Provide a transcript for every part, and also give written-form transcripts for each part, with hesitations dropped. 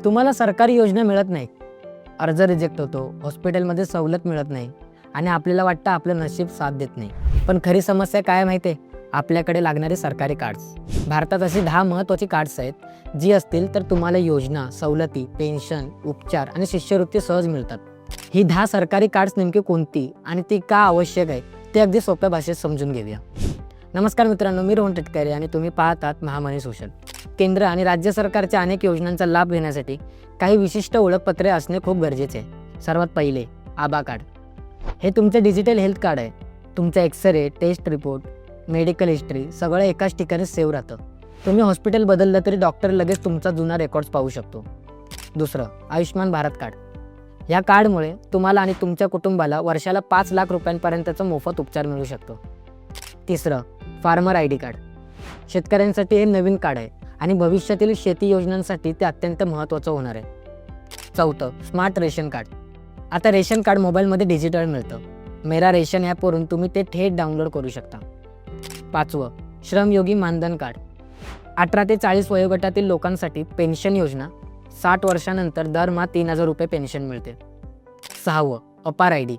तुम्हाला सरकारी योजना मिळत नाही, अर्ज रिजेक्ट होतो, हॉस्पिटलमध्ये सवलत मिळत नाही आणि आपल्याला वाटतं आपलं नशीब साथ देत नाही. पण खरी समस्या काय माहिती आहे? आपल्याकडे लागणारे सरकारी कार्ड्स. भारतात अशी 10 महत्त्वाची कार्ड्स आहेत जी असतील तर तुम्हाला योजना, सवलती, पेन्शन, उपचार आणि शिष्यवृत्ती सहज मिळतात. ही 10 सरकारी कार्ड्स नेमकी कोणती आणि ती का आवश्यक आहे ते अगदी सोप्या भाषेत समजून घेऊया. नमस्कार मित्रांनो, मी रोहन टिटकरे आणि तुम्ही पाहतात महामनी सोशल. केंद्र आणि राज्य सरकारच्या अनेक योजनांचा लाभ घेण्यासाठी काही विशिष्ट ओळखपत्रे असणे खूप गरजेचे आहे. सर्वात पहिले आभा कार्ड. हे तुमचे डिजिटल हेल्थ कार्ड आहे. तुमचा x ray, test report, medical history सगळं एकाच ठिकाणी सेव्ह राहतं. तुम्ही हॉस्पिटल बदललं तरी डॉक्टर लगेच तुमचा जुना रेकॉर्ड्स पाहू शकतो. दुसरं आयुष्मान भारत कार्ड. या कार्डमुळे तुम्हाला आणि तुमच्या कुटुंबाला वर्षाला 5 लाख रुपयांपर्यंतचा मोफत उपचार मिळू शकतो. तिसरं फार्मर ID कार्ड. शेतकऱ्यांसाठी हे नवीन कार्ड आहे आणि भविष्यातील शेती योजनांसाठी ते अत्यंत महत्त्वाचं होणार आहे. चौथं स्मार्ट रेशन कार्ड. आता रेशन कार्ड मोबाईलमध्ये डिजिटल मिळतं. मेरा रेशन ॲपवरून तुम्ही ते थेट डाउनलोड करू शकता. पाचवं श्रमयोगी मानधन कार्ड. 18 ते 40 वयोगटातील लोकांसाठी पेन्शन योजना. 60 वर्षानंतर दरमहा 3000 रुपये पेन्शन मिळते. सहावं अपार ID.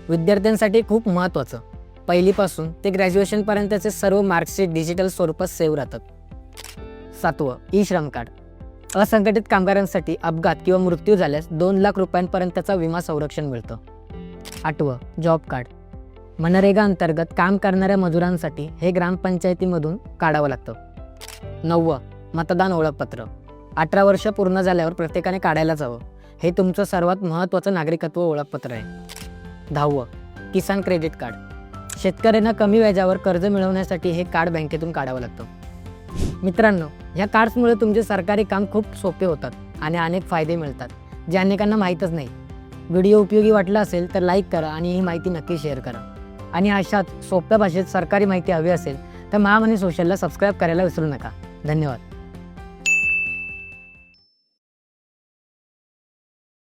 विद्यार्थ्यांसाठी खूप महत्त्वाचं. पहिलीपासून ते ग्रॅज्युएशनपर्यंतचे सर्व मार्क्सशीट डिजिटल स्वरूपात सेव्ह राहतात. सातवं ई श्रम कार्ड. असंघटित कामगारांसाठी अपघात किंवा मृत्यू झाल्यास 2 लाख रुपयांपर्यंतचा विमा संरक्षण मिळतं. आठवं जॉब कार्ड. मनरेगा अंतर्गत काम करणाऱ्या मजुरांसाठी हे ग्रामपंचायतीमधून काढावं लागतं. नववं मतदान ओळखपत्र. 18 वर्ष पूर्ण झाल्यावर प्रत्येकाने काढायलाच हवं. हे तुमचं सर्वात महत्त्वाचं नागरिकत्व ओळखपत्र आहे. 10वं किसान क्रेडिट कार्ड. शेतकऱ्यांना कमी व्याजावर कर्ज मिळवण्यासाठी हे कार्ड बँकेतून काढावं लागतं. मित्रांनो, ह्या कार्ड्समुळे तुमचे सरकारी काम खूप सोपे होतात आणि अनेक फायदे मिळतात जे अनेकांना माहीतच नाही. व्हिडिओ उपयोगी वाटला असेल तर लाईक करा आणि ही माहिती नक्की शेअर करा. आणि अशाच सोप्या भाषेत सरकारी माहिती हवी असेल तर महामनी सोशलला सबस्क्राईब करायला विसरू नका. धन्यवाद.